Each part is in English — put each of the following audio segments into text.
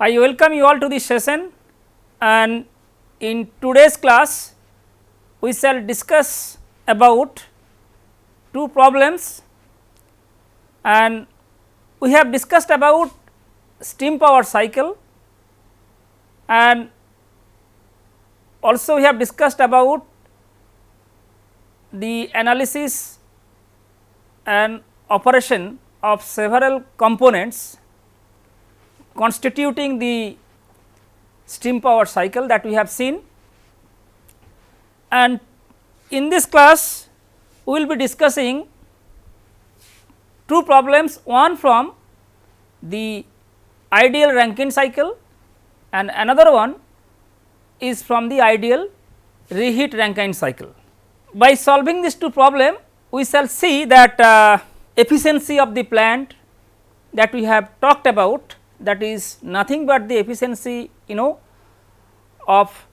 I welcome you all to this session, and in today's class we shall discuss about two problems, and we have discussed about steam power cycle, and also we have discussed about the analysis and operation of several components constituting the steam power cycle that we have seen. And in this class we will be discussing two problems, one from the ideal Rankine cycle and another one is from the ideal reheat Rankine cycle. By solving these two problems, we shall see that efficiency of the plant that we have talked about, that is nothing but the efficiency of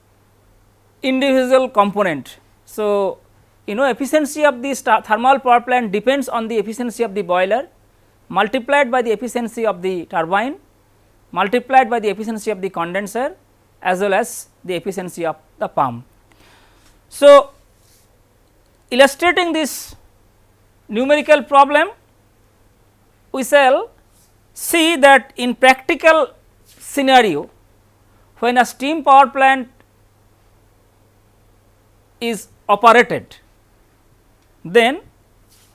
individual component. So, efficiency of the thermal power plant depends on the efficiency of the boiler multiplied by the efficiency of the turbine multiplied by the efficiency of the condenser as well as the efficiency of the pump. So, illustrating this numerical problem, we shall see that in practical scenario, when a steam power plant is operated, then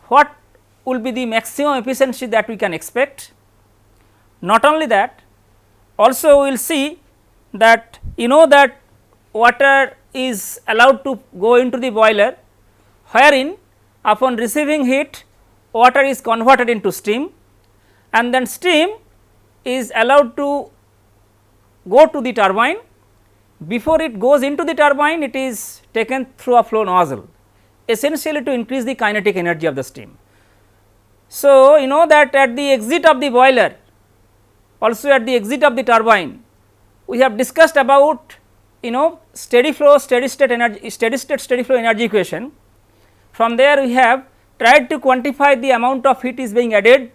what will be the maximum efficiency that we can expect. Not only that, also we will see that that water is allowed to go into the boiler, wherein upon receiving heat water is converted into steam, and then steam is allowed to go to the turbine. Before it goes into the turbine, it is taken through a flow nozzle, essentially to increase the kinetic energy of the steam. So, that at the exit of the boiler, also at the exit of the turbine, we have discussed about steady flow steady state energy, steady flow energy equation. From there we have tried to quantify the amount of heat is being added,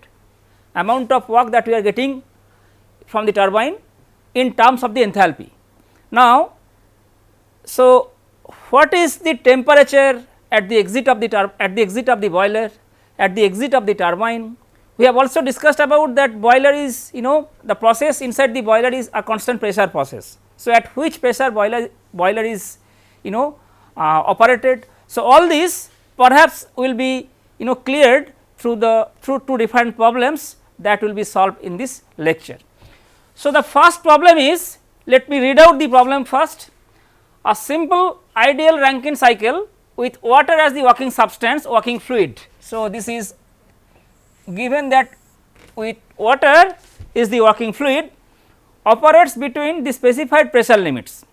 amount of work that we are getting from the turbine in terms of the enthalpy. Now, so what is the temperature at the exit of the boiler, at the exit of the turbine? We have also discussed about that boiler is the process inside the boiler is a constant pressure process. So, at which pressure boiler is operated. So, all these perhaps will be cleared through two different problems that will be solved in this lecture. So, the first problem is, let me read out the problem first. A simple ideal Rankine cycle with water as the working substance, working fluid. So, this is given that with water is the working fluid, operates between the specified pressure limits.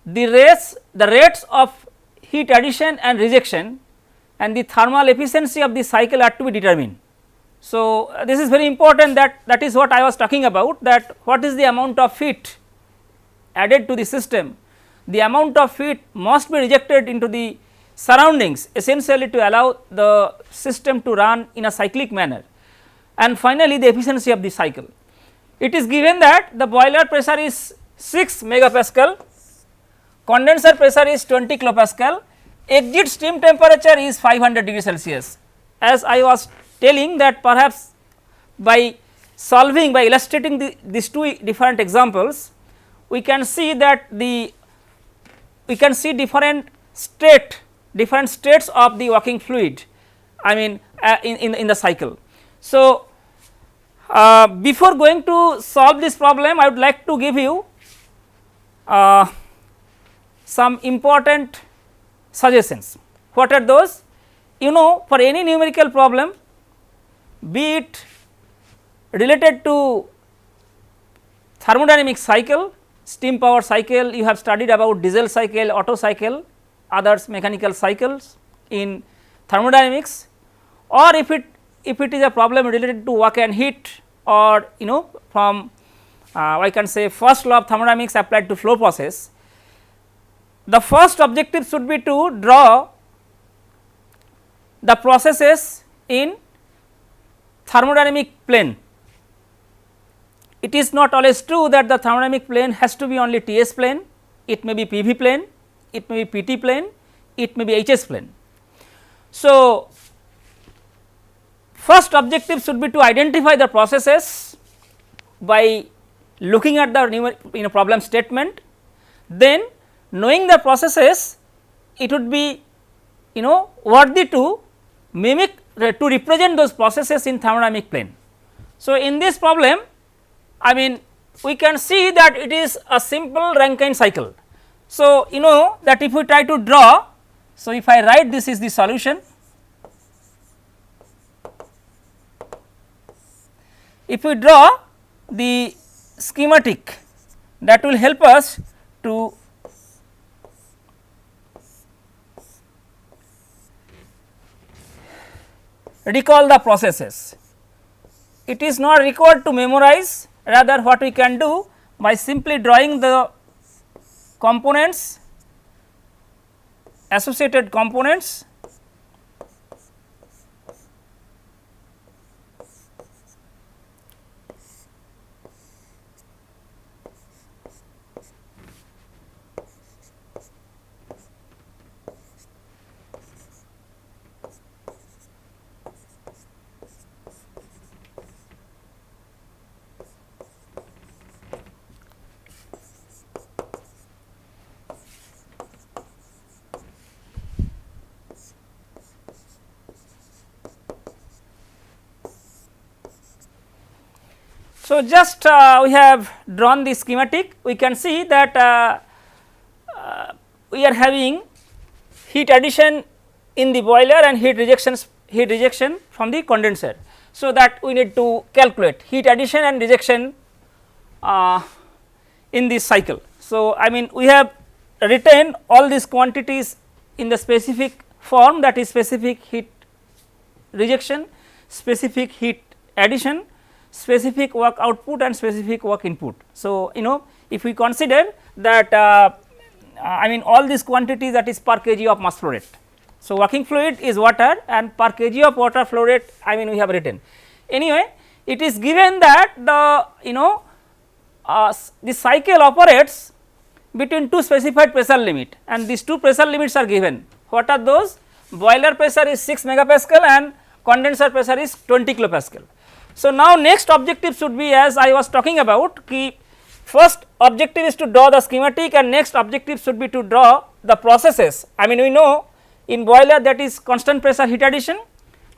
The rates of heat addition and rejection and the thermal efficiency of the cycle are to be determined. So, this is very important, that is what I was talking about, that what is the amount of heat added to the system. The amount of heat must be rejected into the surroundings, essentially to allow the system to run in a cyclic manner, and finally the efficiency of the cycle. It is given that the boiler pressure is 6 megapascal, condenser pressure is 20 kilopascal, exit steam temperature is 500 degree Celsius. As I was telling that perhaps by illustrating these two different examples, we can see that different states of the working fluid, I mean in the cycle. So, before going to solve this problem, I would like to give you some important suggestions. What are those? For any numerical problem, be it related to thermodynamic cycle, steam power cycle, you have studied about diesel cycle, Otto cycle, others mechanical cycles in thermodynamics, or if it is a problem related to work and heat, or from I can say first law of thermodynamics applied to flow process. The first objective should be to draw the processes in thermodynamic plane. it is not always true that the thermodynamic plane has to be only T s plane, it may be P v plane, it may be P t plane, it may be H s plane. So, first objective should be to identify the processes by looking at the problem statement, then knowing the processes it would be worthy to mimic to represent those processes in thermodynamic plane. So, in this problem I mean we can see that it is a simple Rankine cycle. So, you know that if we try to draw, so if I write this is the solution, if we draw the schematic that will help us to recall the processes. It is not required to memorize, rather what we can do by simply drawing the components, associated components, So, just we have drawn the schematic, we can see that we are having heat addition in the boiler and heat rejection from the condenser. So, that we need to calculate heat addition and rejection in this cycle. So, I mean we have written all these quantities in the specific form, that is specific heat rejection, specific heat addition, specific work output and specific work input. So, you know if we consider that I mean all these quantities, that is per kg of mass flow rate. So, working fluid is water and per kg of water flow rate I mean we have written. Anyway, it is given that the this cycle operates between two specified pressure limit, and these two pressure limits are given. What are those? Boiler pressure is 6 megapascal and condenser pressure is 20 kilopascal. So, now next objective should be, as I was talking about, ki first objective is to draw the schematic and next objective should be to draw the processes. I mean we know in boiler that is constant pressure heat addition,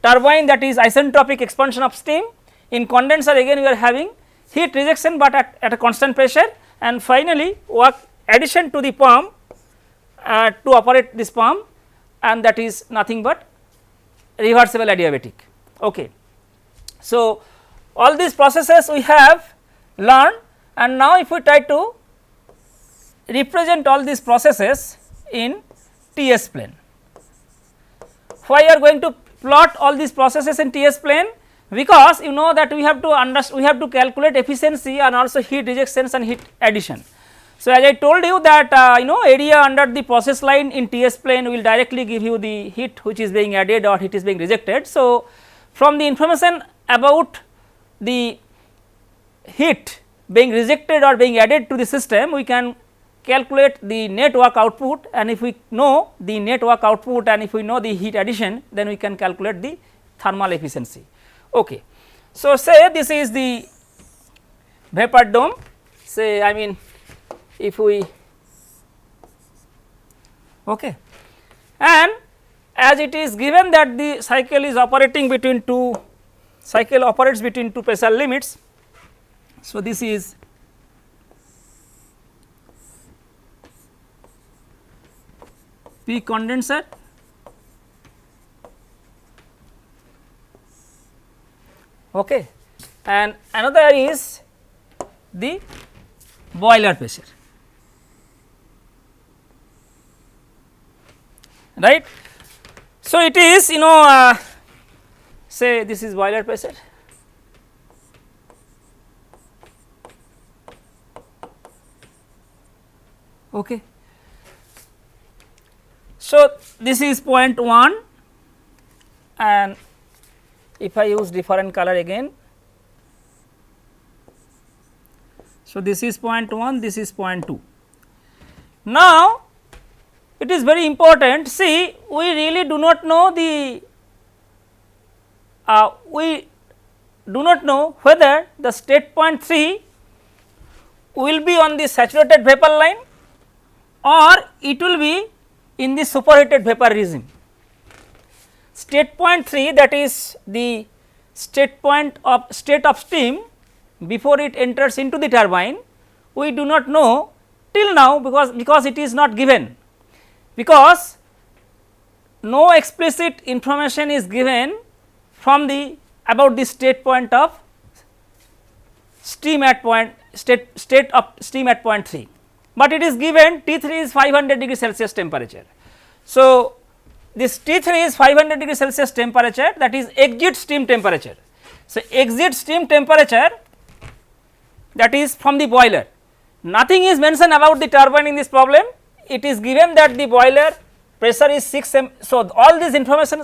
turbine that is isentropic expansion of steam, in condenser again we are having heat rejection, but at a constant pressure, and finally work addition to the pump to operate this pump, and that is nothing but reversible adiabatic. Okay. So, all these processes we have learned, and now if we try to represent all these processes in T s plane. Why are going to plot all these processes in T s plane? Because you know that we have to calculate efficiency and also heat rejections and heat addition. So, as I told you that area under the process line in T s plane will directly give you the heat which is being added or heat is being rejected. So, from the information about the heat being rejected or being added to the system, we can calculate the net work output, and if we know the net work output and if we know the heat addition, then we can calculate the thermal efficiency. Okay. So, say this is the vapor dome, say I mean if we okay, and as it is given that the cycle is operating between two pressure limits. So, this is P condenser okay, and another is the boiler pressure, right. So, it is say this is boiler pressure, okay. So, this is 0.1, and if I use different color again, So, this is 0.1, this is 0.2. Now, it is very important, see we really do not know the we do not know whether the state point 3 will be on the saturated vapor line or it will be in the superheated vapor regime. State point 3, that is the state of steam before it enters into the turbine, we do not know till now because it is not given, because no explicit information is given from the about the state point of steam at state of steam at point 3, but it is given T3 is 500 degree Celsius temperature. So, this T3 is 500 degree Celsius temperature, that is exit steam temperature. So, exit steam temperature, that is from the boiler. Nothing is mentioned about the turbine in this problem. It is given that the boiler pressure is 6 m. So, all these information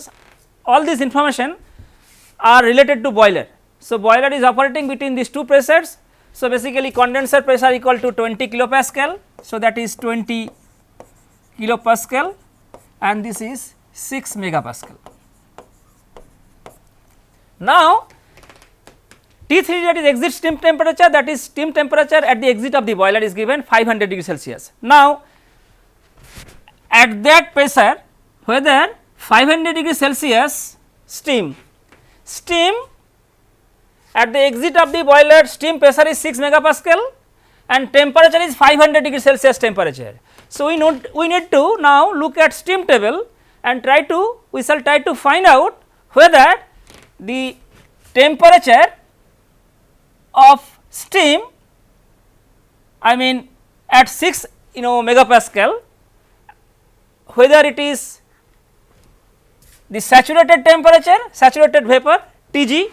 are related to boiler. So, boiler is operating between these two pressures. So, basically condenser pressure equal to 20 kilopascal. So, that is 20 kilopascal and this is 6 megapascal. Now, T3, that is exit steam temperature, that is steam temperature at the exit of the boiler is given 500 degree Celsius. Now, at that pressure, whether 500 degree Celsius steam at the exit of the boiler, steam pressure is 6 megapascal and temperature is 500 degree Celsius temperature. So, we need to now look at steam table and we shall try to find out whether the temperature of steam, I mean at 6 megapascal, whether it is the saturated temperature, saturated vapor Tg.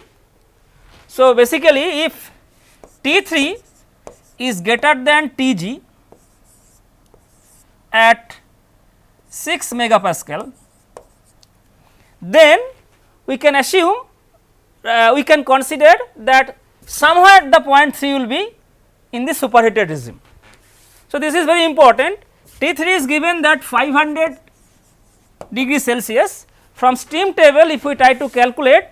So, basically if T3 is greater than Tg at 6 megapascal, then we can assume we can consider that somewhere the point 3 will be in the superheated regime. So, this is very important. T3 is given that 500 degree Celsius. From steam table, if we try to calculate,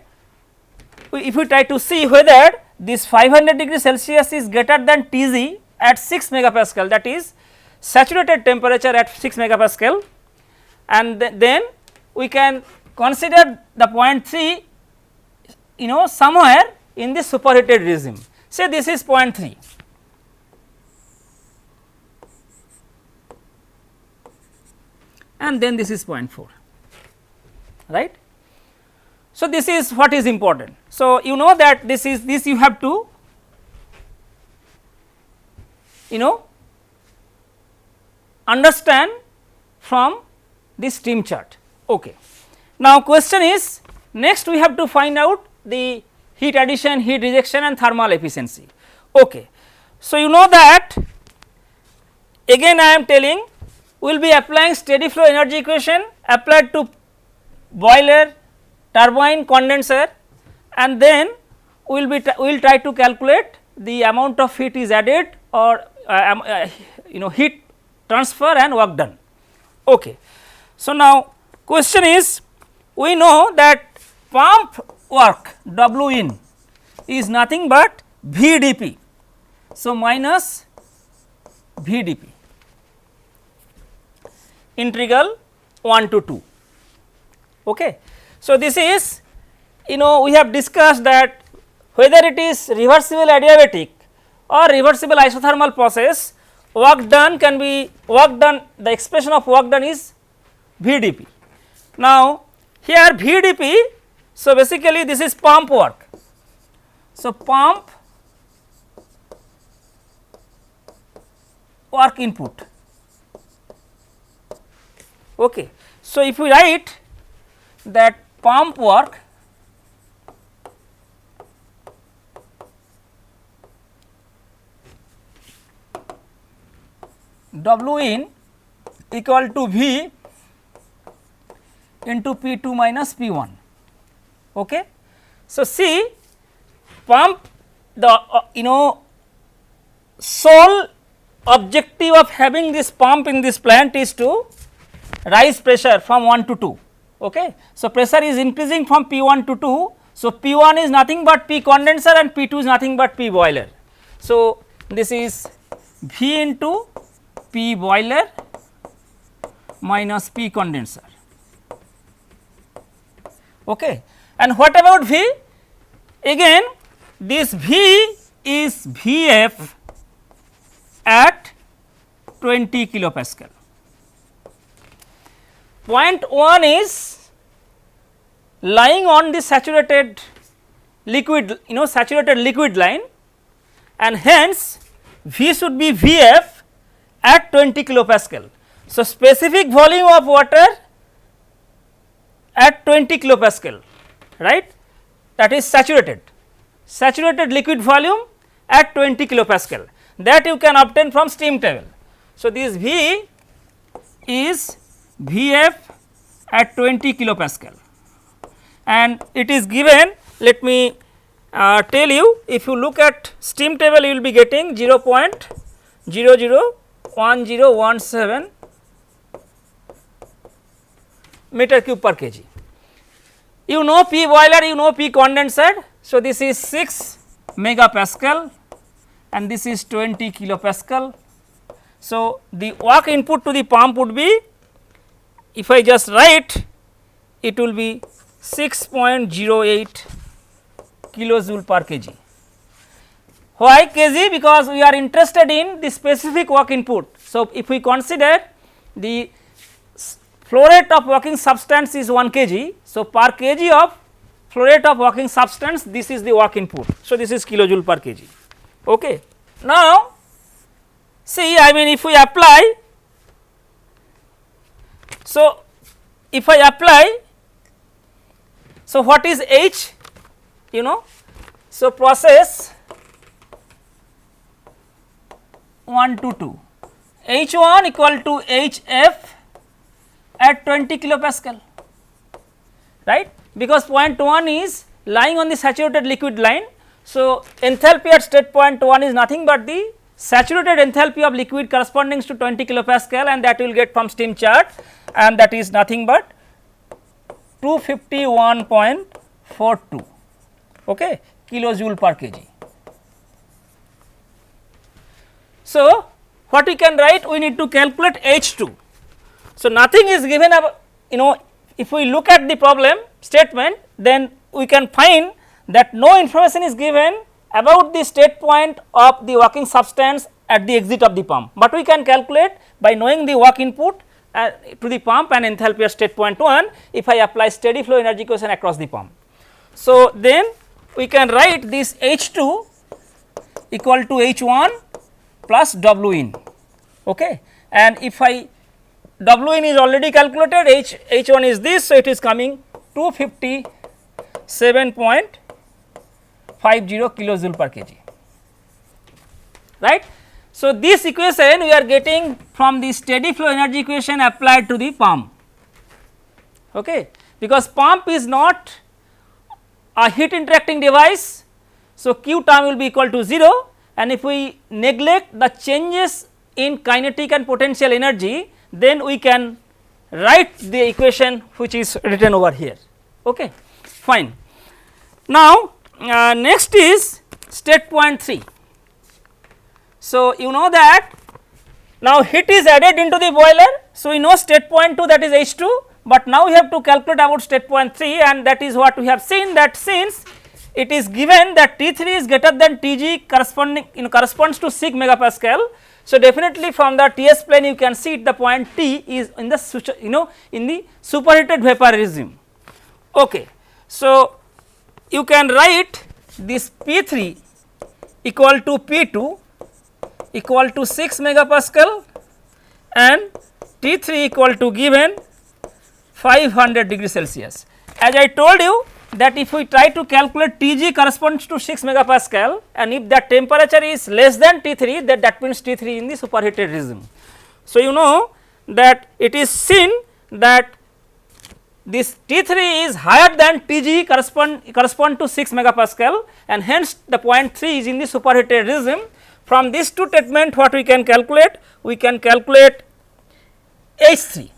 if we try to see whether this 500 degree Celsius is greater than Tg at 6 megapascal, that is saturated temperature at 6 megapascal, and then we can consider the point 3 somewhere in the superheated regime. Say this is point 3, and then this is point 4, right. So, this is what is important. So, you know that this you have to understand from this steam chart. Okay. Now, question is, next we have to find out the heat addition, heat rejection and thermal efficiency. Okay. So, you know that again I am telling we will be applying steady flow energy equation applied to boiler, turbine, condenser, and then we will try to calculate the amount of heat is added or heat transfer and work done. Okay. So, now question is, we know that pump work W in is nothing but VdP. So, minus VdP integral 1 to 2. Okay. So, this is we have discussed that whether it is reversible adiabatic or reversible isothermal process, work done can be the expression of work done is VdP. Now, here VdP, so basically this is pump work. So, pump work input. Okay. So, if we write that pump work W in equal to V into P2 minus P1. Okay. So, see pump the sole objective of having this pump in this plant is to rise pressure from 1 to 2. Okay. So, pressure is increasing from P1 to 2. So, P1 is nothing but P condenser and P2 is nothing but P boiler. So, this is V into P boiler minus P condenser. Okay. And what about V? Again this V is Vf at 20 kilopascal. Point 1 is lying on the saturated liquid, saturated liquid line, and hence V should be Vf at 20 kilopascal. So, specific volume of water at 20 kilopascal, right, that is saturated liquid volume at 20 kilopascal, that you can obtain from steam table. So, this V is Vf at 20 kilopascal, and it is given, let me tell you, if you look at steam table you will be getting 0.001017 meter cube per kg. You know P boiler, you know P condenser. So, this is 6 megapascal and this is 20 kilopascal. So, the work input to the pump would be, if I just write, it will be 6.08 kilojoule per kg. Why kg? Because we are interested in the specific work input. So, if we consider the flow rate of working substance is 1 kg. So, per kg of flow rate of working substance, this is the work input. So, this is kilojoule per kg. Okay. Now, see, I mean if we apply, so if I apply, so what is H, so process 1 to 2, H1 equal to Hf at 20 kilopascal, right, because point 1 is lying on the saturated liquid line. So, enthalpy at state point 1 is nothing but the saturated enthalpy of liquid corresponding to 20 kilopascal, and that we will get from steam chart, and that is nothing but 251.42 okay, kilojoule per kg. So, what we can write? We need to calculate H2. So, nothing is given about, if we look at the problem statement, then we can find that no information is given about the state point of the working substance at the exit of the pump, but we can calculate by knowing the work input to the pump and enthalpy at state point 1 if I apply steady flow energy equation across the pump. So, then we can write this H2 equal to H1 plus W in, okay, and if I W in is already calculated, H1 is this, so it is coming 257.50 kilojoule per kg, right. So, this equation we are getting from the steady flow energy equation applied to the pump, okay, because pump is not a heat interacting device. So, Q term will be equal to 0, and if we neglect the changes in kinetic and potential energy, then we can write the equation which is written over here. Okay, fine. Now, next is state point 3. So, you know that now heat is added into the boiler. So, we know state point 2, that is H2, but now we have to calculate about state point 3, and that is what we have seen, that since it is given that T3 is greater than Tg corresponds to 6 megapascal. So, definitely from the Ts plane you can see the point T is in the in the superheated vapor regime. Okay. So, you can write this P3 equal to P2 equal to 6 megapascal and T3 equal to given 500 degree Celsius. As I told you that if we try to calculate Tg corresponds to 6 megapascal, and if that temperature is less than T3, that means T3 in the superheated regime. So, you know that it is seen that this T3 is higher than Tg correspond to 6 megapascal, and hence the point 3 is in the superheated regime. from these two statement what we can calculate? We can calculate H3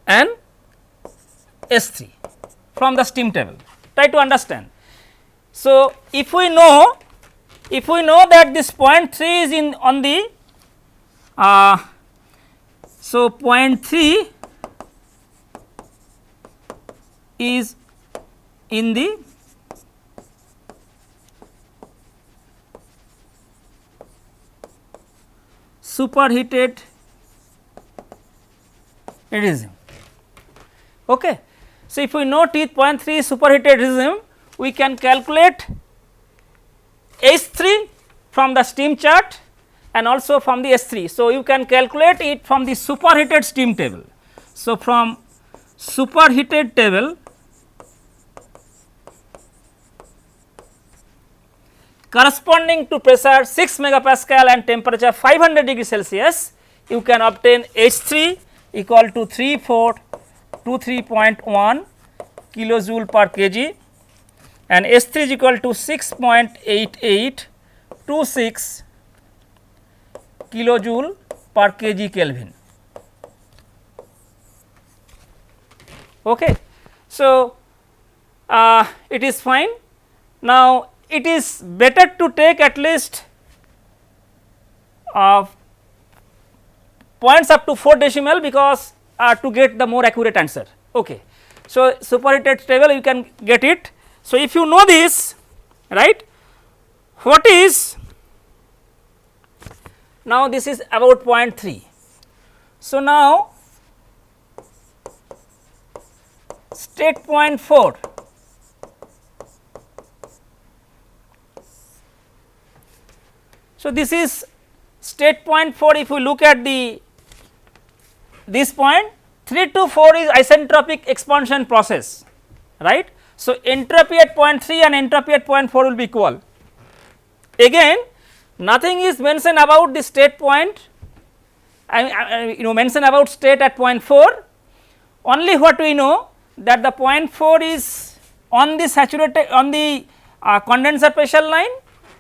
and S3 from the steam table. Try to understand. So, if we know that this point 3 is in on the so point 3 is in the superheated regime. Okay. So, if we know T point 3 is superheated regime, we can calculate H3 from the steam chart and also from the S3. So, you can calculate it from the superheated steam table. So, from superheated table corresponding to pressure 6 megapascal and temperature 500 degree Celsius, you can obtain H3 equal to 3423.1 kilojoule per kg and S3 is equal to 6.8826 kilojoule per kg Kelvin. Okay. So, it is fine. Now, it is better to take at least points up to 4 decimal because to get the more accurate answer. Okay. So, superheated table you can get it. So, if you know this, right, what is now this is about 0.3. So, now state point 4. So, this is state point 4. If we look at this point 3 to 4 is isentropic expansion process, right. So, entropy at point 3 and entropy at point 4 will be equal. Again nothing is mentioned about the state point, mention about state at point 4, only what we know that the point 4 is on the saturated on the condenser pressure line,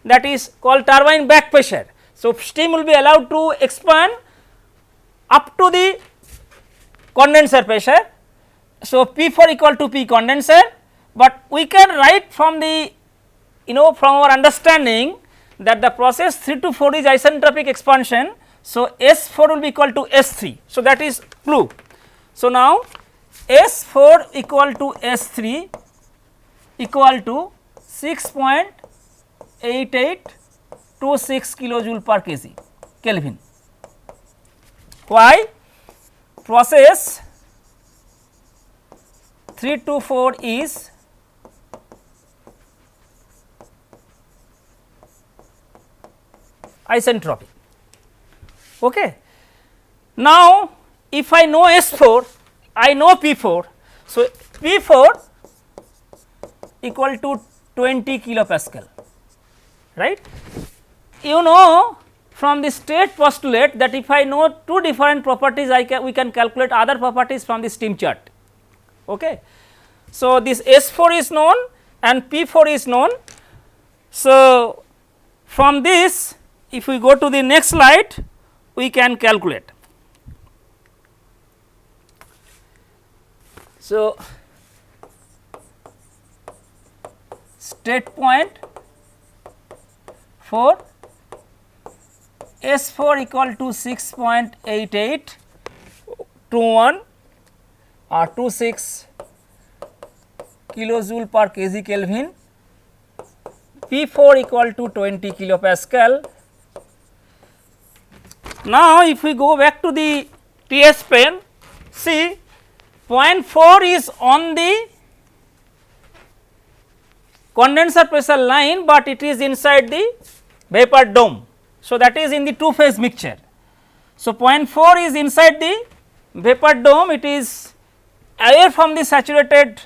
that is called turbine back pressure. So, steam will be allowed to expand up to the condenser pressure. So, P4 equal to P condenser, but we can write from the from our understanding that the process 3 to 4 is isentropic expansion. So, S4 will be equal to S3. So, that is clue. So, now S4 equal to S3 equal to 6.8826 kilojoule per kg Kelvin. Why? Process 3 to 4 is isentropic. Okay. Now, if I know S4, I know P4. So, P4 equal to 20 kilopascal, right. You know from the state postulate that if I know two different properties, we can calculate other properties from the steam chart. Okay. So, this S4 is known and P4 is known. So, from this if we go to the next slide, we can calculate. So, state point 4, S4 equal to 6.8821 or 26 kilojoule per kg Kelvin, P4 equal to 20 kilopascal. Now, if we go back to the TS pen, see point 4 is on the condenser pressure line, but it is inside the vapor dome. So, that is in the two phase mixture. So, point 4 is inside the vapor dome, it is away from the saturated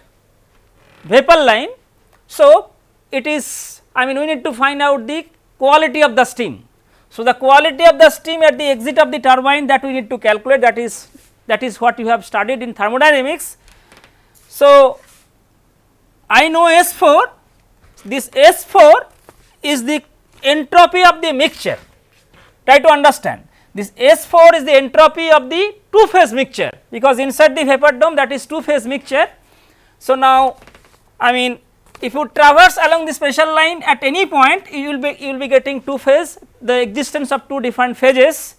vapor line. So, it is we need to find out the quality of the steam. So, the quality of the steam at the exit of the turbine, that we need to calculate, that is what you have studied in thermodynamics. So, I know S4, this S4 is the entropy of the mixture. Try to understand, this S4 is the entropy of the two phase mixture, because inside the vapor dome that is two phase mixture. So, now I mean if you traverse along the special line at any point, you will be getting two phase, the existence of two different phases,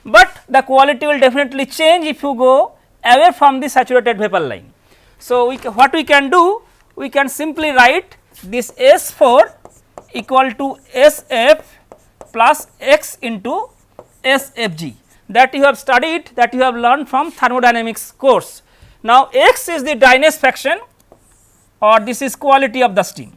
but the quality will definitely change if you go away from the saturated vapor line. So, what we can do, we can simply write this S4 equal to SF plus X into SFG, that you have studied, that you have learned from thermodynamics course. Now, X is the dryness fraction, or this is quality of the steam.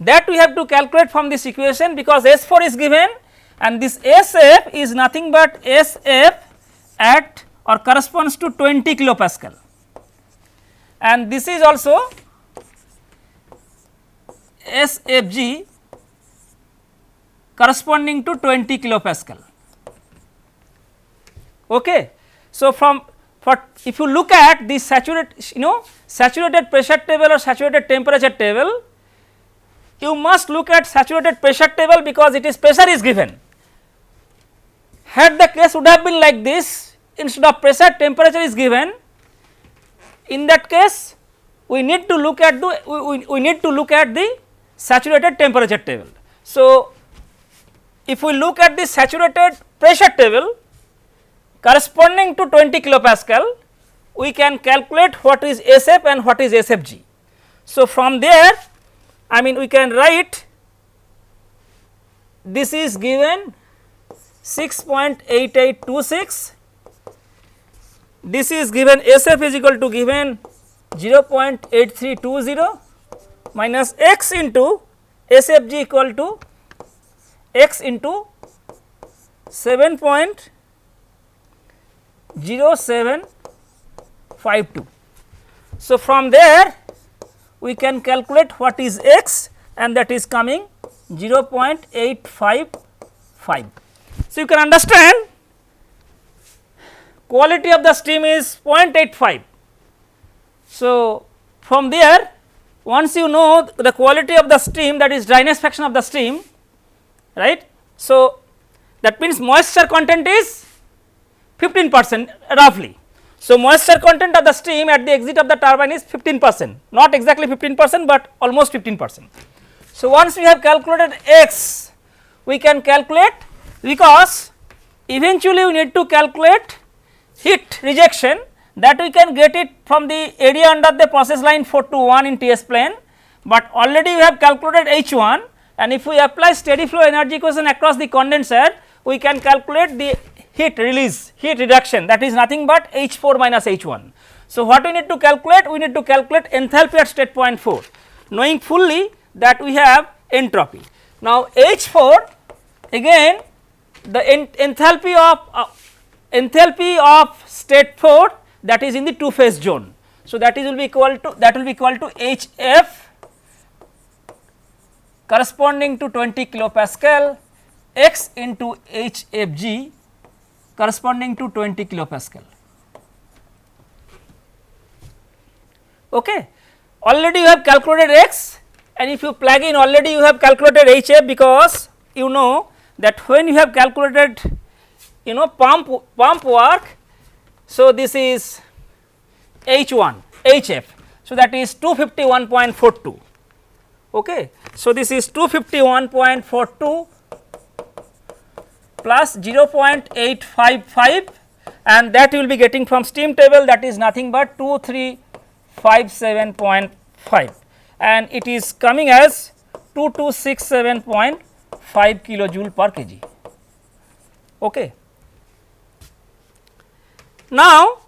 That we have to calculate from this equation, because S4 is given and this SF is nothing but SF at or corresponds to 20 kilopascal, and this is also SFG corresponding to 20 kilopascal. Okay. So, if you look at the saturated pressure table or saturated temperature table, you must look at saturated pressure table, because it is pressure is given. Had the case would have been like this, instead of pressure, temperature is given, in that case we need to look at the saturated temperature table. So, if we look at the saturated pressure table corresponding to 20 kilopascal, we can calculate what is SF and what is SFG. So, from there I mean we can write, this is given 6.8826, this is given SF is equal to given 0.8320 minus X into SFG equal to X into 7.0752. So, from there we can calculate what is X, and that is coming 0.855. So, you can understand quality of the steam is 0.85. So, from there once you know the quality of the steam, that is dryness fraction of the steam, right. So, that means moisture content is 15% roughly. So, moisture content of the steam at the exit of the turbine is 15%, not exactly 15%, but almost 15%. So, once we have calculated X, we can calculate, because eventually we need to calculate heat rejection, that we can get it from the area under the process line 4 to 1 in TS plane, but already we have calculated H1, and if we apply steady flow energy equation across the condenser, we can calculate the heat release, heat reduction, that is nothing but H4 minus H1. So, what we need to calculate? We need to calculate enthalpy at state point 4, knowing fully that we have entropy. Now, H4 again the enthalpy of state 4, that is in the two phase zone. So, that will be equal to HF corresponding to 20 kilopascal X into HFG corresponding to 20 kilopascal. Okay. Already you have calculated X, and if you plug in, already you have calculated HF, because you know that when you have calculated pump work. So, this is H1 HF. So, that is 251.42. Okay. So, this is 251.42 plus 0.855, and that you will be getting from steam table, that is nothing but 2357.5, and it is coming as 2267.5 kilojoule per kg. Okay. Now,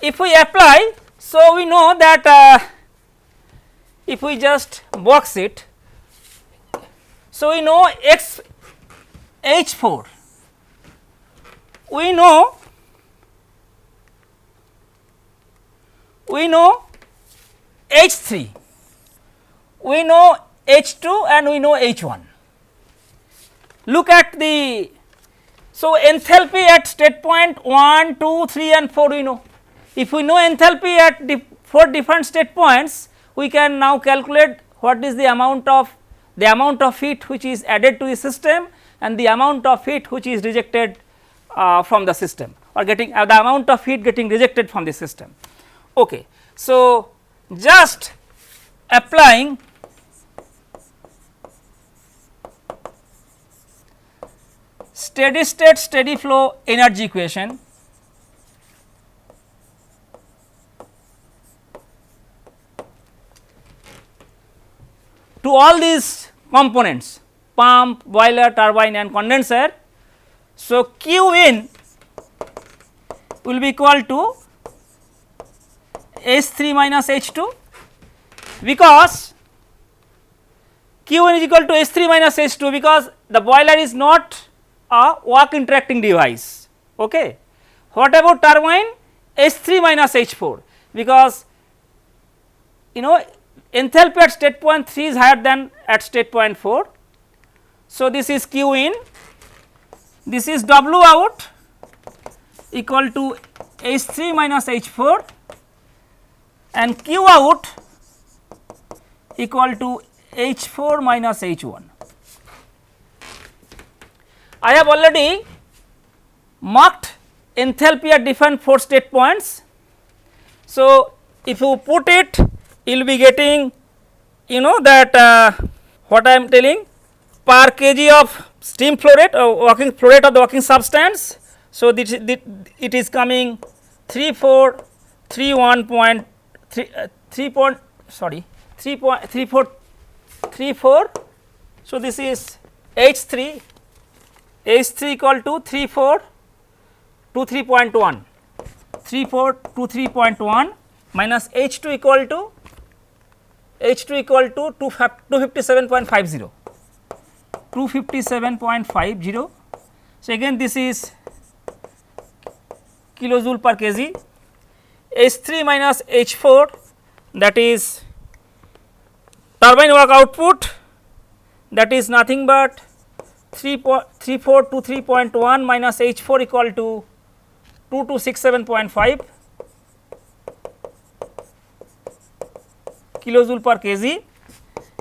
if we apply, so we know that if we just box it, so we know X H4, we know H3, we know H2, and we know H1. Look at the, so enthalpy at state point 1, 2, 3 and 4 we know. If we know enthalpy at the 4 different state points, we can now calculate what is the amount of heat which is added to the system and the amount of heat which is rejected from the system, or getting the amount of heat getting rejected from the system. Okay. So, just applying steady state steady flow energy equation to all these components, pump, boiler, turbine and condenser. So, Q in will be equal to H3 minus H2, because Q in is equal to H3 minus H2, because the boiler is not a work interacting device. Okay. What about turbine? H3 minus H4, because enthalpy at state point 3 is higher than at state point 4. So, this is Q in, this is W out equal to H3 minus H4 and Q out equal to H4 minus H1. I have already marked enthalpy at different 4 state points. So, if you put it, you will be getting that what I am telling, per kg of steam flow rate or flow rate of the working substance. So, it is coming 3434. So, this is H3 equal to 3423.1 minus H2 equal to 257.50. So, again this is kilojoule per kg. H3 minus H4, that is turbine work output, that is nothing but 3423.1 minus H4 equal to 2267.5 kilojoule per kg,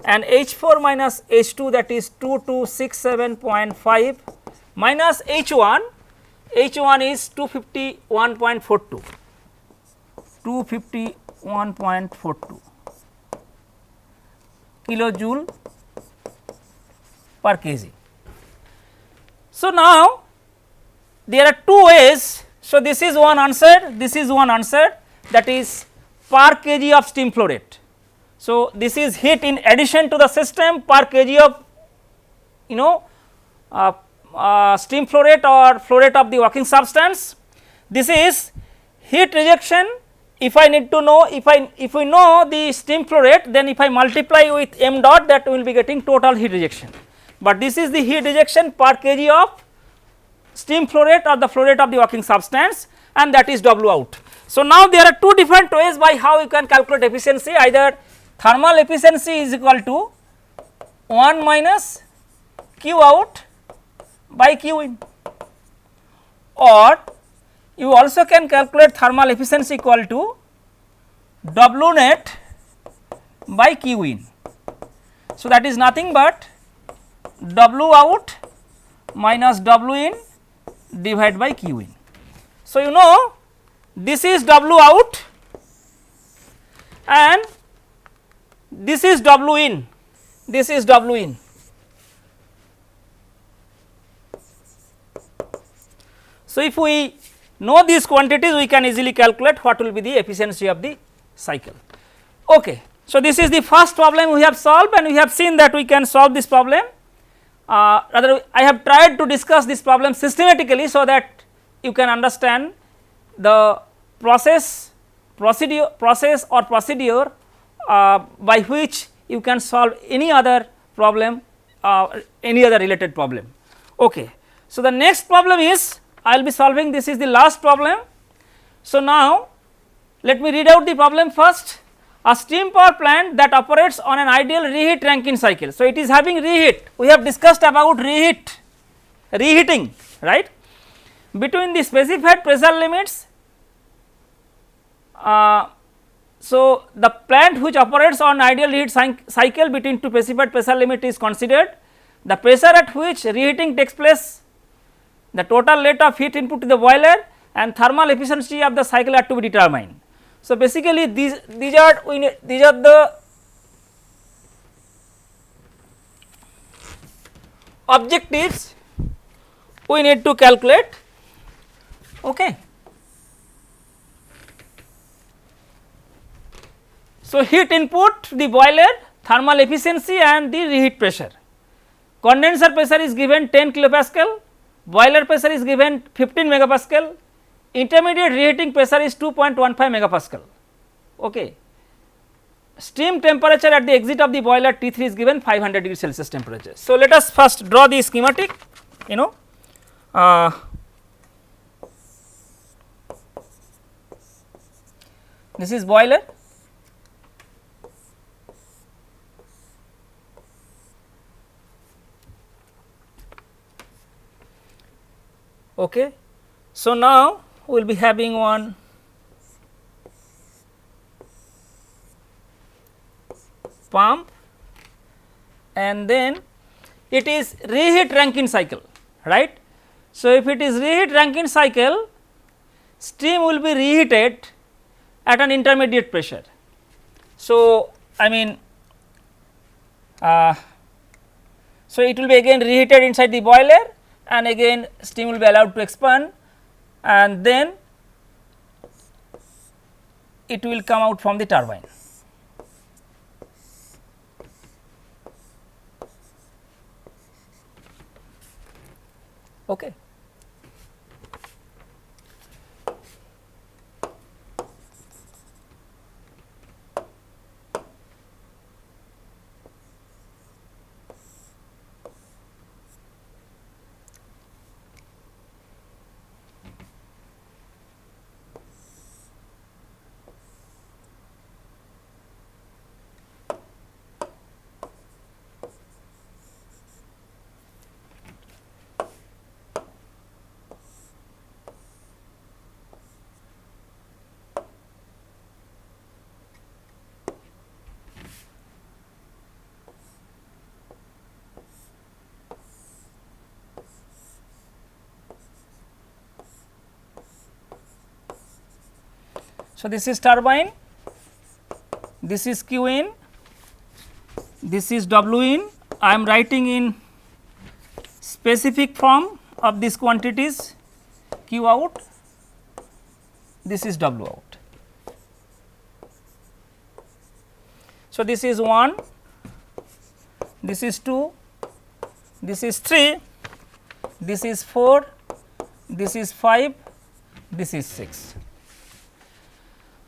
and H4 minus H2, that is 2267.5 minus H1 is 251.42 kilojoule per kg. So, now there are two ways. So, this is one answer, that is per kg of steam flow rate. So, this is heat in addition to the system per kg of steam flow rate or flow rate of the working substance. This is heat rejection. If I need to know, if we know the steam flow rate, then if I multiply with m dot, that we will be getting total heat rejection. But this is the heat rejection per kg of steam flow rate or the flow rate of the working substance, and that is W out. So, now there are two different ways by how you can calculate efficiency, either thermal efficiency is equal to 1 minus Q out by Q in, or you also can calculate thermal efficiency equal to W net by Q in. So, that is nothing but W out minus W in divided by Q in. So, this is W out and this is W in, this is W in. So, if we know these quantities, we can easily calculate what will be the efficiency of the cycle. Okay. So, this is the first problem we have solved, and we have seen that we can solve this problem. Rather, I have tried to discuss this problem systematically, so that you can understand the process or procedure by which you can solve any other problem, any other related problem. Okay. So, the next problem is I will be solving, this is the last problem. So, now let me read out the problem first. A steam power plant that operates on an ideal reheat Rankine cycle. So, it is having reheat, we have discussed about reheating, right, between the specified pressure limits So, the plant which operates on ideal reheat cycle between two specified pressure limit is considered. The pressure at which reheating takes place, the total rate of heat input to the boiler and thermal efficiency of the cycle are to be determined. So, basically these are the objectives we need to calculate. Okay. So, heat input to the boiler, thermal efficiency and the reheat pressure. Condenser pressure is given 10 kilopascal, boiler pressure is given 15 megapascal, intermediate reheating pressure is 2.15 megapascal. Okay. Steam temperature at the exit of the boiler T3 is given 500 degree Celsius temperature. So, let us first draw the schematic, this is boiler. Okay. So, now we will be having one pump and then it is reheat Rankine cycle, right. So, if it is reheat Rankine cycle, steam will be reheated at an intermediate pressure. So, I mean so it will be again reheated inside the boiler and again steam will be allowed to expand and then it will come out from the turbine. Okay. So, this is turbine, this is Q in, this is W in. I am writing in specific form of these quantities Q out, this is W out. So, this is 1, this is 2, this is 3, this is 4, this is 5, this is 6.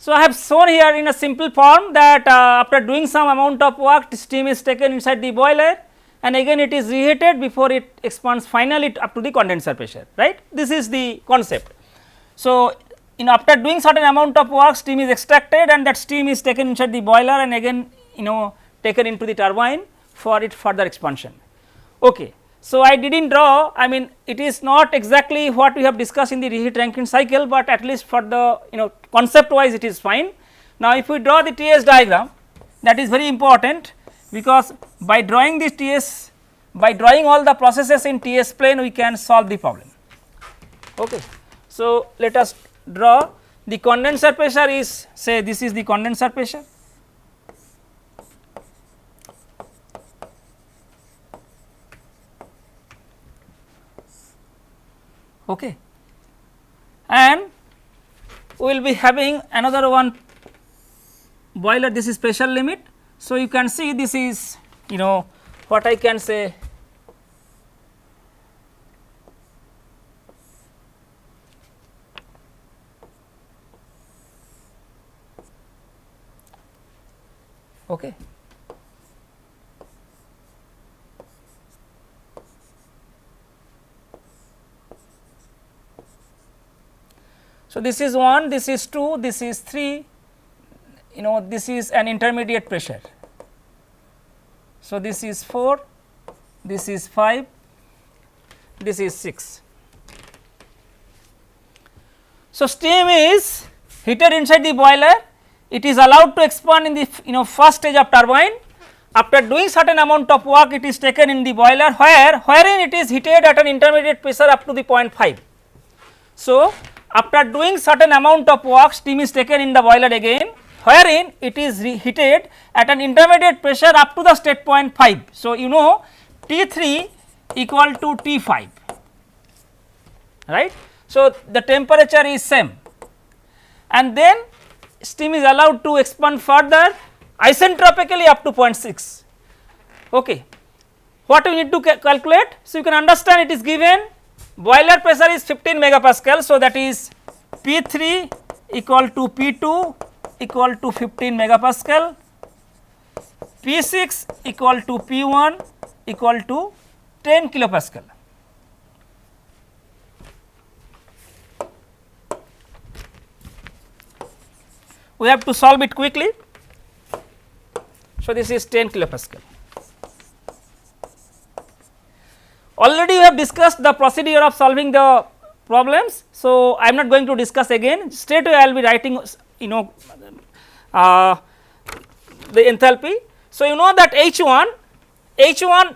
So, I have shown here in a simple form that after doing some amount of work, steam is taken inside the boiler and again it is reheated before it expands finally up to the condenser pressure, right. This is the concept. So, after doing certain amount of work, steam is extracted and that steam is taken inside the boiler and again taken into the turbine for its further expansion. Okay. So, I did not draw, I mean it is not exactly what we have discussed in the reheat Rankine cycle, but at least for the concept wise it is fine. Now, if we draw the TS diagram, that is very important because by drawing this TS, by drawing all the processes in TS plane we can solve the problem. Okay. So, let us draw the condenser pressure is, say this is the condenser pressure. Okay. And we will be having another one boiler, this is pressure limit. So, you can see this is what I can say okay. So, this is 1, this is 2, this is 3, this is an intermediate pressure. So, this is 4, this is 5, this is 6. So, steam is heated inside the boiler it is allowed to expand in the first stage of turbine. After doing certain amount of work, it is taken in the boiler wherein it is heated at an intermediate pressure up to the 0.5. So, after doing certain amount of work, steam is taken in the boiler again, wherein it is heated at an intermediate pressure up to the state 0.5. So, you know T3 equal to T5, right. So, the temperature is same, and then steam is allowed to expand further isentropically up to 0.6. Okay. What we need to calculate? So, you can understand it is given boiler pressure is 15 megapascal. So, that is P3 equal to P2 equal to 15 megapascal, P6 equal to P1 equal to 10 kilopascal. We have to solve it quickly. So, this is 10 kilopascal. Already we have discussed the procedure of solving the problems. So, I am not going to discuss again, straight away I will be writing the enthalpy. So, you know that H1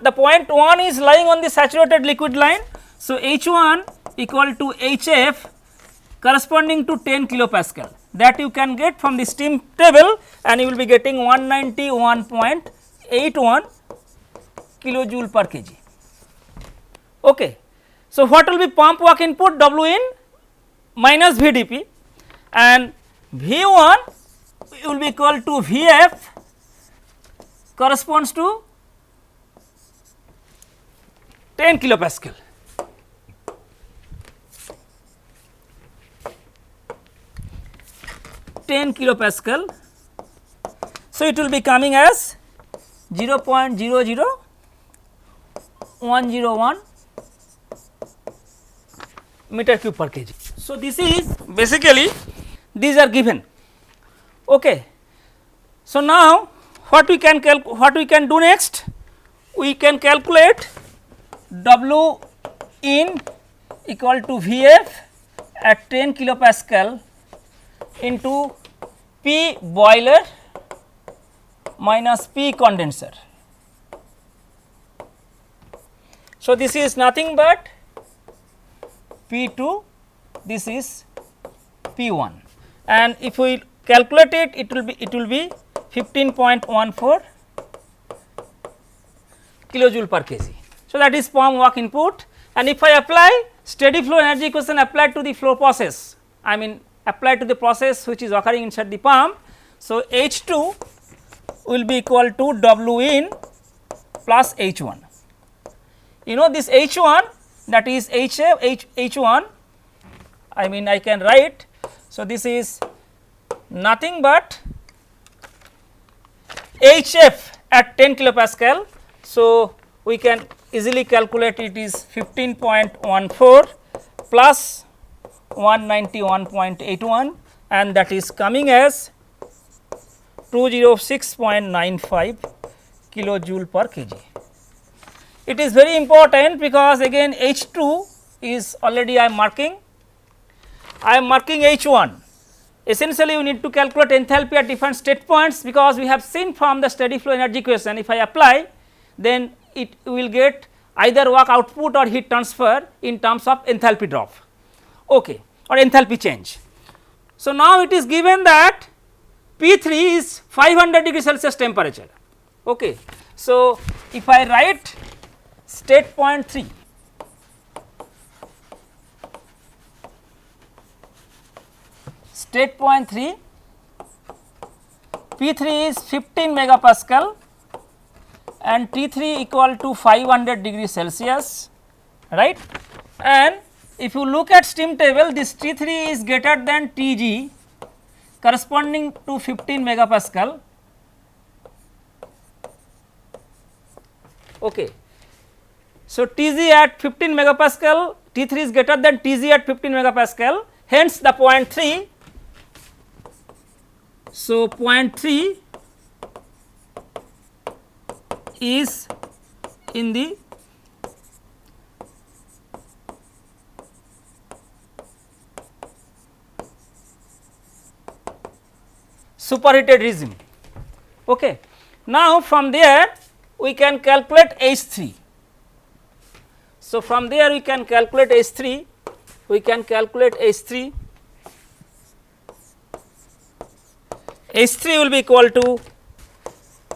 the point 1 is lying on the saturated liquid line. So, H1 equal to Hf corresponding to 10 kilopascal, that you can get from the steam table, and you will be getting 191.81 kilojoule per kg. Okay. So, what will be pump work input? W in minus VdP, and V1 will be equal to Vf corresponds to 10 kilopascal. So, it will be coming as 0.00101 meter cube per kg. So, this is basically these are given. Okay. So, now what we can do next? We can calculate W in equal to Vf at 10 kilopascal into P boiler minus P condenser. So, this is nothing but P2, this is P1, and if we calculate it, it will be 15.14 kilojoule per kg. So, that is pump work input, and if I apply steady flow energy equation applied to the flow process, I mean applied to the process which is occurring inside the pump. So, H2 will be equal to W in plus H1. You know this H1, that is H1, I mean I can write. So, this is nothing but Hf at 10 kilopascal. So, we can easily calculate it is 15.14 plus 191.81, and that is coming as 206.95 kilojoule per kg. It is very important because again H2 is already I am marking H1. Essentially, we need to calculate enthalpy at different state points, because we have seen from the steady flow energy equation, if I apply, then it will get either work output or heat transfer in terms of enthalpy drop, okay, or enthalpy change. So, now it is given that P3 is 500 degree Celsius temperature. Okay. So, if I write state point 3, state point 3, P3 is 15 megapascal and T3 equal to 500 degree Celsius, right. And if you look at steam table, this T3 is greater than Tg corresponding to 15 megapascal. Okay. So, Tg at 15 megapascal, T3 is greater than Tg at 15 megapascal, hence the point 3. So, point 3 is in the superheated regime. Okay. Now, from there we can calculate H3. So, from there we can calculate H3, we can calculate H3. H3 will be equal to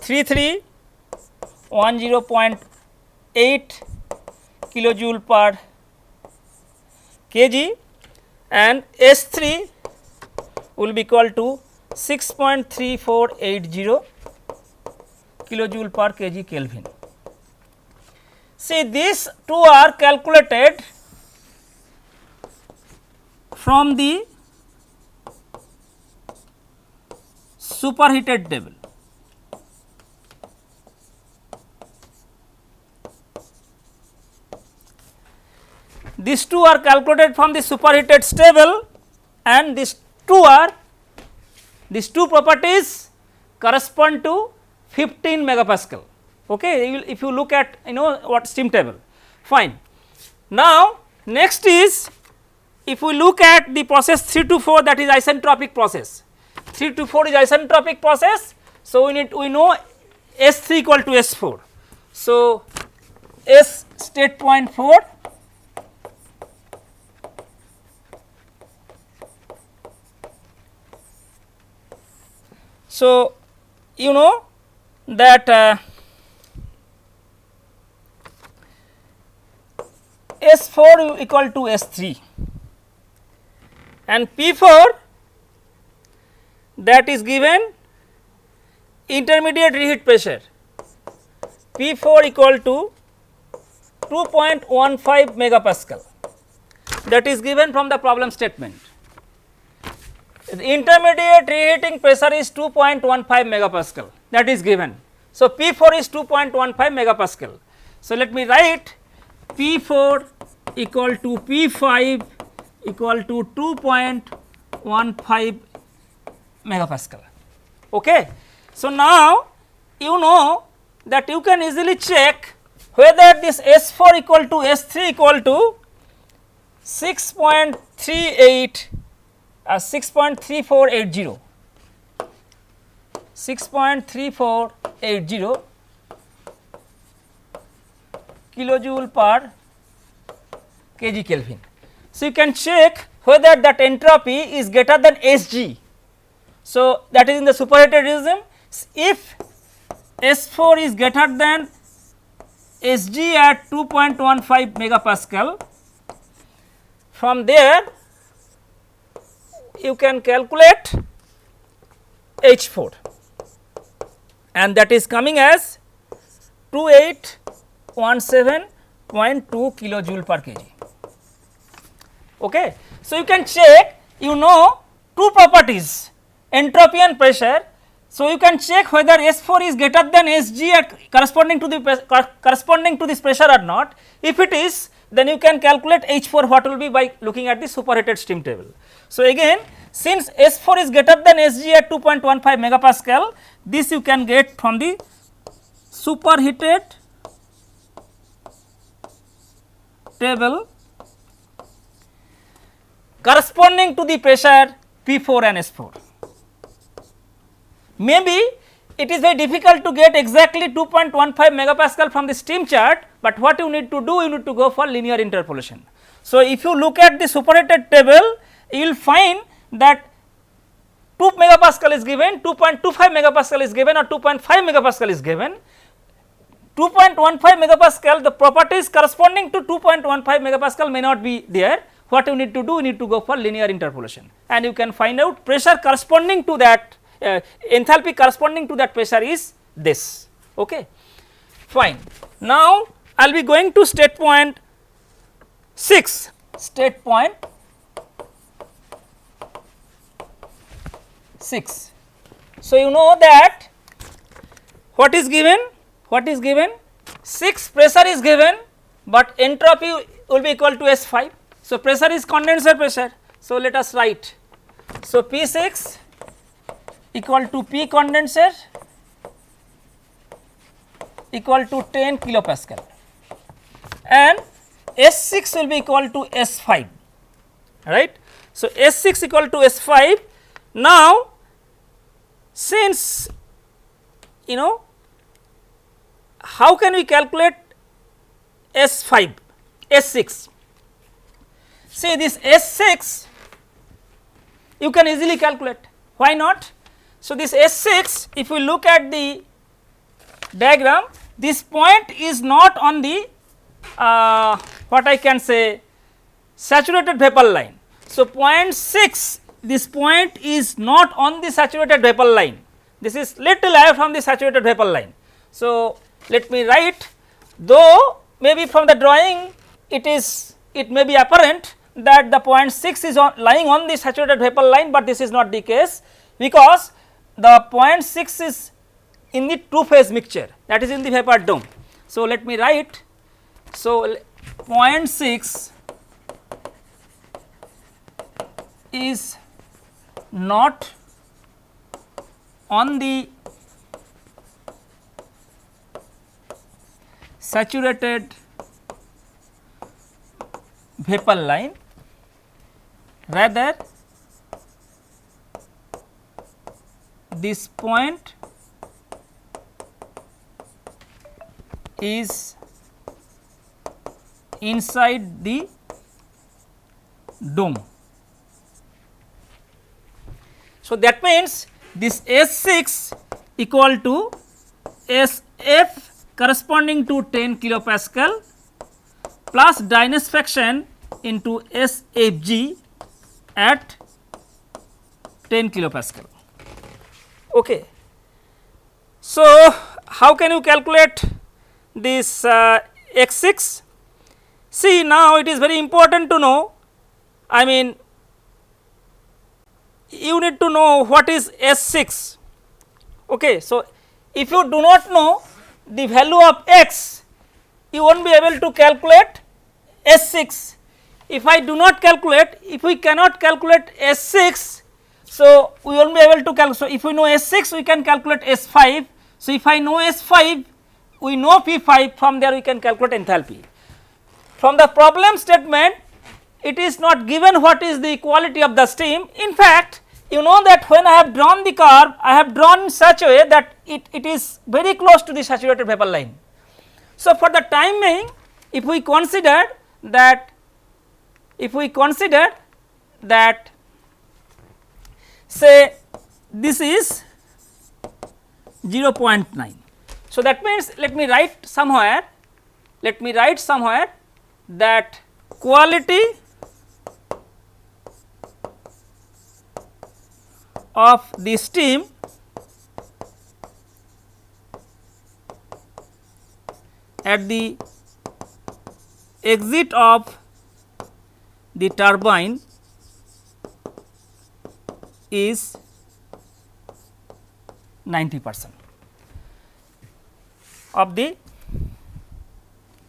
3310.8 kilojoule per kg, and S3 will be equal to 6.3480 kilojoule per kg Kelvin. See, these two are calculated from the superheated table. These two are calculated from the superheated table, and these two properties correspond to 15 megapascal. Okay, if you look at what steam table, fine. Now, next is, if we look at the process 3 to 4, that is isentropic process. 3 to 4 is isentropic process. So, we know S3 equal to S4. So, S state point 4 so, you know that S4 equal to S3 and P4, that is given intermediate reheat pressure P4 equal to 2.15 megapascal, that is given from the problem statement. The intermediate reheating pressure is 2.15 megapascal, that is given. So, P4 is 2.15 megapascal. So, let me write P4 equal to P5 equal to 2.15 megapascal. Okay. So, now you know that you can easily check whether this S4 equal to S3 equal to 6.3480 kilojoule per kg Kelvin. So, you can check whether that entropy is greater than Sg. So, that is in the superheated regime. If S4 is greater than Sg at 2.15 megapascal, from there you can calculate H4, and that is coming as 2817.2 kilojoule per kg. Okay. So, you can check, you know, two properties, entropy and pressure. So, you can check whether S4 is greater than Sg at corresponding to this pressure or not. If it is, then you can calculate H4 what will be by looking at the superheated steam table. So, again, since S4 is greater than Sg at 2.15 megapascal, this you can get from the superheated table corresponding to the pressure P4 and S4. Maybe it is very difficult to get exactly 2.15 megapascal from the steam chart, but what you need to do, you need to go for linear interpolation. So, if you look at the superheated table, you will find that 2 megapascal is given, 2.25 megapascal is given, or 2.5 megapascal is given. 2.15 megapascal, the properties corresponding to 2.15 megapascal may not be there. What you need to do, you need to go for linear interpolation, and you can find out pressure corresponding to that, enthalpy corresponding to that pressure is this. Okay. Fine. Now, I will be going to state point 6, state point 6. So, you know that what is given? 6 pressure is given, but entropy will be equal to S5. So, pressure is condenser pressure. So, let us write. So, P6 equal to P condenser equal to 10 kilopascal, and S6 will be equal to S5, right. So, S6 equal to S5. Now, since how can we calculate S5, S6? See this S6 you can easily calculate, why not? So, this S6, if we look at the diagram, this point is not on the what I can say saturated vapor line. So, point 6, this point is not on the saturated vapor line, this is little away from the saturated vapor line. So, let me write, though maybe from the drawing it may be apparent that the point 6 is lying on the saturated vapor line, but this is not the case, because the point 6 is in the two phase mixture, that is in the vapor dome. So, let me write, so point 6 is not on the saturated vapor line, rather this point is inside the dome. So, that means this S6 equal to SF corresponding to 10 kilopascal plus Dyna's fraction into SFG at 10 kilopascal. Okay. So, how can you calculate this X6? See, now it is very important to know, I mean you need to know what is S6. Okay. So, if you do not know the value of x, you will not be able to calculate S6. If I do not calculate, if we cannot calculate S6, so we will not be able to calculate. So, if we know S6, we can calculate S5. So, if I know S5, we know P5, from there we can calculate enthalpy. From the problem statement, it is not given what is the quality of the steam. In fact, you know that when I have drawn the curve, I have drawn in such a way that it is very close to the saturated vapor line. So, for the time being, if we consider that say this is 0.9. So, that means let me write somewhere that quality of the steam at the exit of the turbine is 90%, of the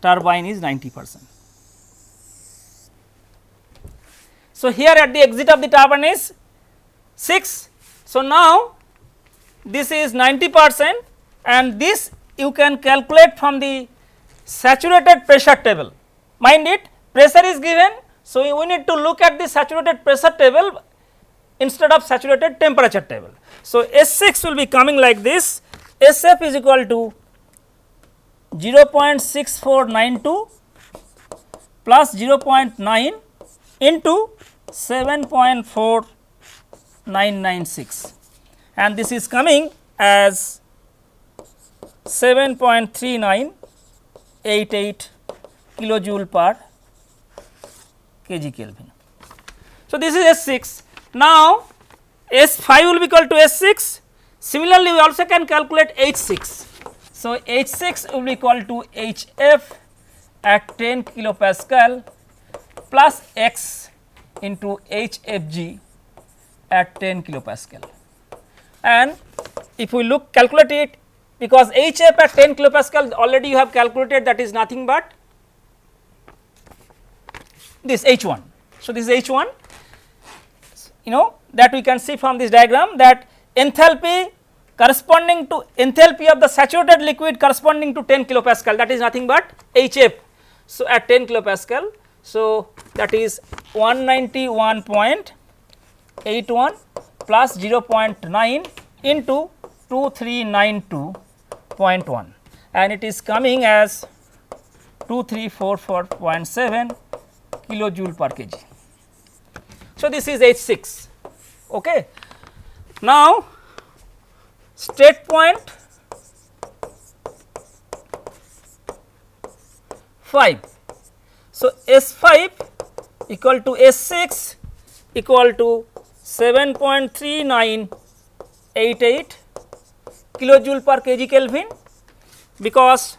turbine is 90%. So, here at the exit of the turbine is 6. So, now this is 90% and this you can calculate from the saturated pressure table. Mind it, pressure is given. So, we need to look at the saturated pressure table instead of saturated temperature table. So, S6 will be coming like this, SF is equal to 0.6492 plus 0.9 into 7.4996, and this is coming as 7.3988 kilojoule per kg Kelvin. So, this is S6. Now, S5 will be equal to S6. Similarly, we also can calculate H6. So, H6 will be equal to HF at 10 kilopascal plus X into HFG at 10 kilopascal. And if we calculate it, because HF at 10 kilopascal already you have calculated, that is nothing but this H1. So, this is H1, that we can see from this diagram, that enthalpy corresponding to enthalpy of the saturated liquid corresponding to 10 kilopascal, that is nothing but HF. So, at 10 kilopascal, so that is 191.81 plus 0.9 into 2392.1 and it is coming as 2344.7 kilojoule per kg. So, this is H 6. Okay. Now, state point 5. So, S 5 equal to S 6 equal to 7.3988 kilojoule per kg Kelvin, because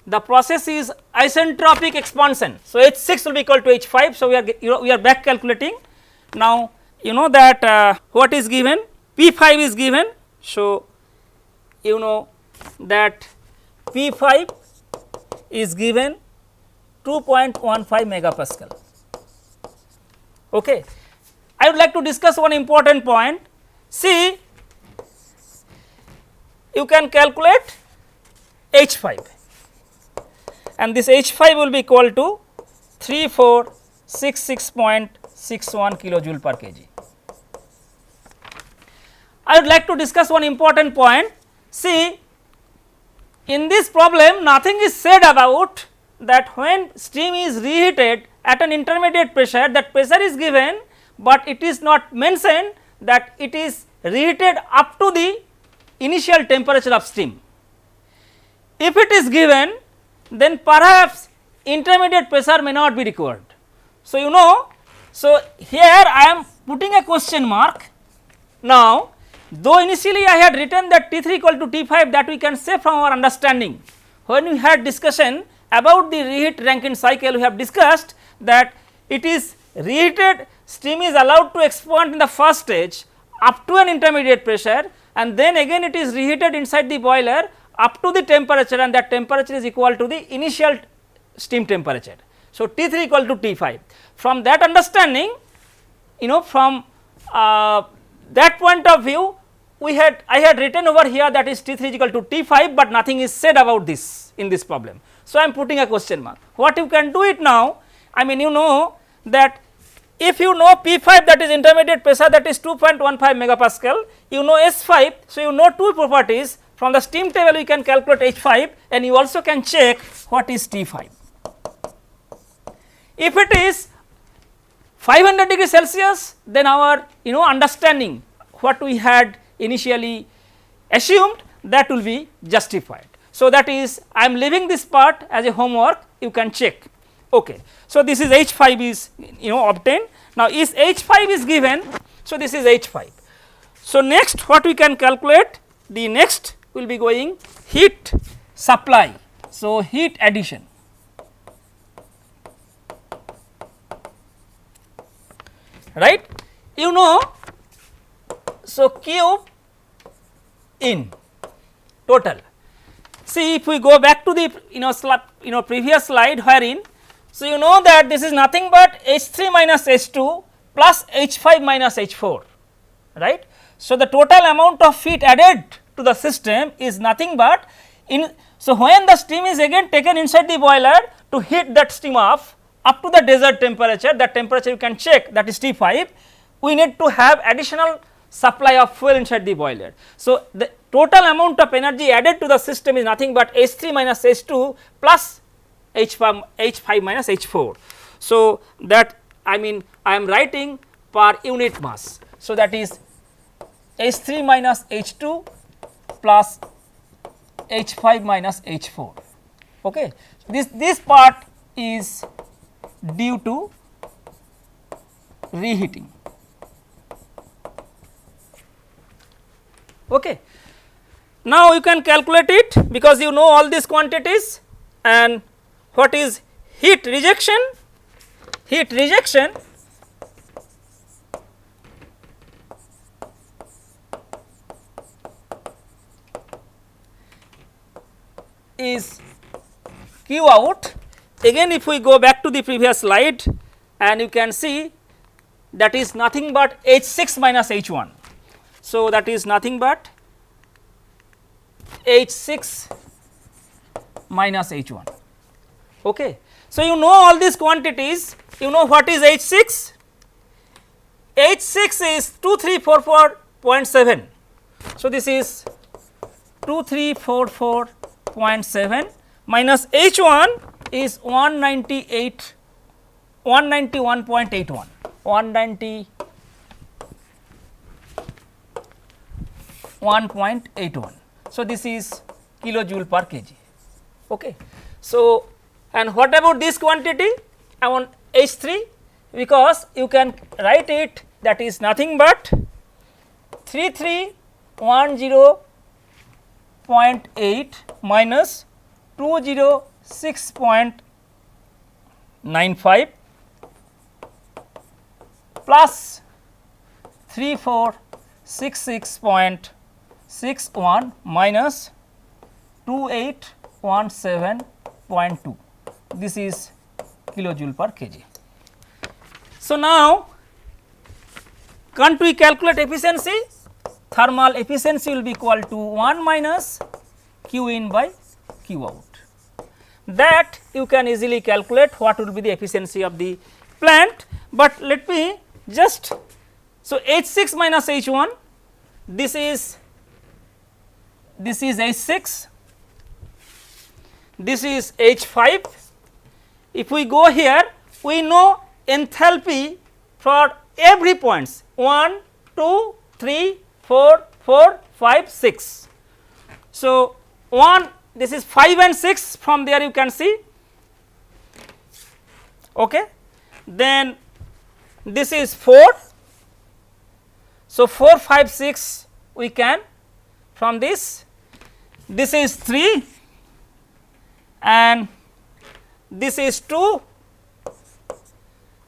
the process is isentropic expansion. So, H 6 will be equal to H 5. So, we are back calculating. Now, you know that what is given, P 5 is given. So, you know that P 5 is given 2.15 megapascal. Okay. I would like to discuss one important point. See, you can calculate H 5 and this H 5 will be equal to 3466.61 kilojoule per kg. I would like to discuss one important point. See, in this problem nothing is said about that when steam is reheated at an intermediate pressure, that pressure is given, but it is not mentioned that it is reheated up to the initial temperature of steam. If it is given, then perhaps intermediate pressure may not be required. So, you know, so here I am putting a question mark. Now, though initially I had written that T 3 equal to T 5, that we can say from our understanding. When we had discussion about the reheat Rankine cycle, we have discussed that it is reheated, steam is allowed to expand in the first stage up to an intermediate pressure, and then again it is reheated inside the boiler up to the temperature, and that temperature is equal to the initial steam temperature. So, T 3 equal to T 5. From that understanding, you know, from that point of view, I had written over here that is T 3 is equal to T 5, but nothing is said about this in this problem. So, I am putting a question mark. What you can do it now, I mean, you know that if you know P 5, that is intermediate pressure, that is 2.15 megapascal, you know S 5. So, you know two properties. From the steam table you can calculate H 5 and you also can check what is T 5. If it is 500 degrees Celsius, then our understanding what we had initially assumed, that will be justified. So, that is I am leaving this part as a homework, you can check. Okay. So, this is H 5 is obtained. Now, is H 5 is given. So, this is H 5. So, next what we can calculate, the next will be going heat supply. So, heat addition. Right, so Q in total. See, if we go back to the previous slide wherein, so you know that this is nothing but H 3 minus H 2 plus H 5 minus H 4, right. So, the total amount of heat added to the system is nothing but so when the steam is again taken inside the boiler to heat that steam up to the desired temperature, that temperature you can check, that is T 5, we need to have additional supply of fuel inside the boiler. So, the total amount of energy added to the system is nothing but H 3 minus H 2 plus H 5 minus H 4. So, that I mean I am writing per unit mass. So, that is H 3 minus H 2 plus H 5 minus H 4. Okay. This part is due to reheating. Okay. Now, you can calculate it because you know all these quantities. And what is heat rejection? Heat rejection is Q out. Again, if we go back to the previous slide, and you can see that is nothing but H 6 minus H 1. So, that is nothing but H 6 minus H 1. Okay. So, you know all these quantities, you know what is H 6? H 6 is 2344.7. So, this is 2344.7 minus H 1 is 191.81, 191.81. So, this is kilojoule per kg. Okay. So, and what about this quantity? I want H 3, because you can write it, that is nothing but 3310.8 minus 206.95 plus 3466.61 minus 2817.2. This is kilojoule per kg. So, now can't we calculate efficiency? Thermal efficiency will be equal to 1 minus Q in by Q out. That you can easily calculate what will be the efficiency of the plant, but let me just, so H 6 minus H 1, this is H 6, this is H 5. If we go here, we know enthalpy for every points 1, 2, 3, 4, 4, 5, 6. So, 1, this is 5 and 6, from there you can see. Okay. Then this is 4. So, 4, 5, 6 we can from this. This is 3 and this is 2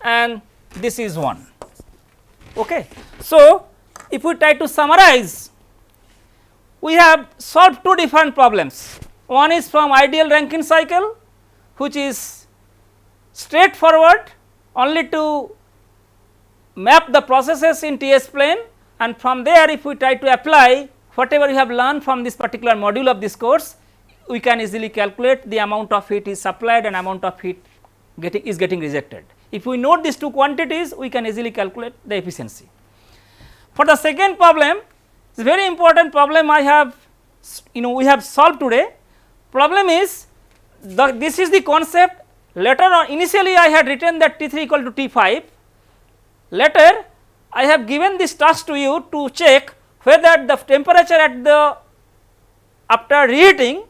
and this is 1. Okay. So, if we try to summarize, we have solved two different problems. One is from ideal Rankine cycle, which is straightforward only to map the processes in TS plane, and from there if we try to apply whatever we have learned from this particular module of this course, we can easily calculate the amount of heat is supplied and amount of heat is getting rejected. If we note these two quantities, we can easily calculate the efficiency. For the second problem, it is a very important problem I have, we have solved today. Problem is, this is the concept. Later on, initially I had written that T 3 equal to T 5. Later I have given this task to you to check whether the temperature at the after reheating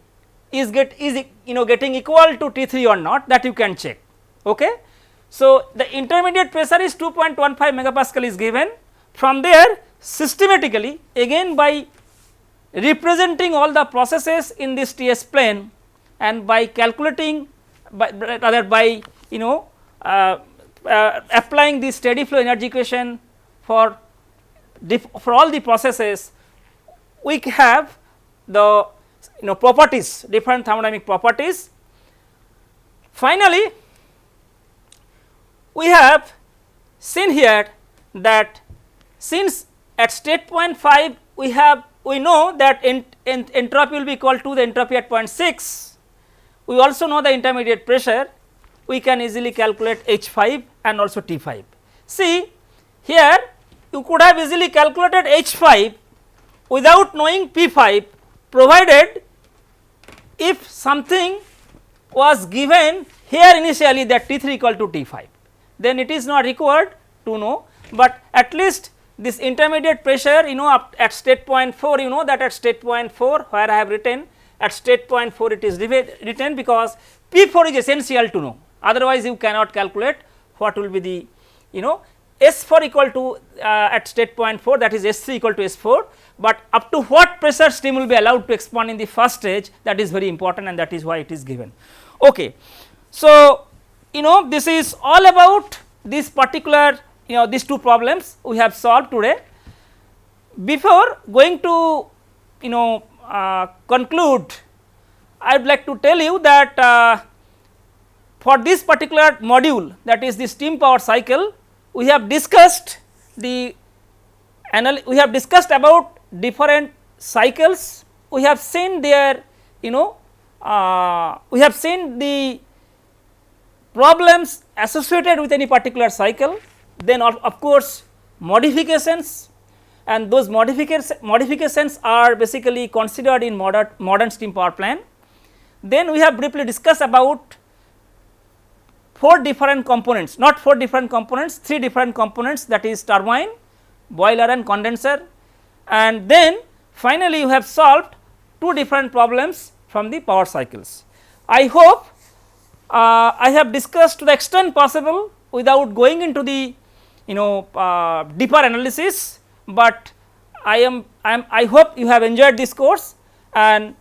is getting equal to T 3 or not, that you can check. Okay. So, the intermediate pressure is 2.15 megapascal is given. From there, systematically again by representing all the processes in this TS plane and by calculating by applying the steady flow energy equation for all the processes, we have the properties, different thermodynamic properties. Finally, we have seen here that since at state point 5 we know that entropy will be equal to the entropy at point 6, we also know the intermediate pressure, we can easily calculate H 5 and also T 5. See here you could have easily calculated H 5 without knowing P 5, provided if something was given here initially that T 3 equal to T 5, then it is not required to know, but at least this intermediate pressure up at state point 4, that at state point 4 where I have written at state point 4 it is written, because P 4 is essential to know, otherwise you cannot calculate what will be the S 4 equal to at state point 4, that is S 3 equal to S 4, but up to what pressure stream will be allowed to expand in the first stage, that is very important and that is why it is given. Okay. So, this is all about this particular these two problems we have solved today. Before going to conclude, I would like to tell you that for this particular module, that is the steam power cycle, we have discussed about different cycles, we have seen their we have seen the problems associated with any particular cycle, then of course modifications, and those modifications are basically considered in modern steam power plant. Then we have briefly discussed about 4 different components, not 4 different components, 3 different components, that is turbine, boiler and condenser, and then finally you have solved 2 different problems from the power cycles. I hope I have discussed to the extent possible without going into the deeper analysis, but I hope you have enjoyed this course, and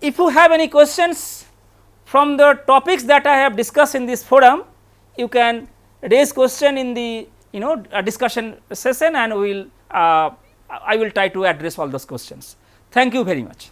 if you have any questions from the topics that I have discussed in this forum, you can raise question in the discussion session, and we will I will try to address all those questions. Thank you very much.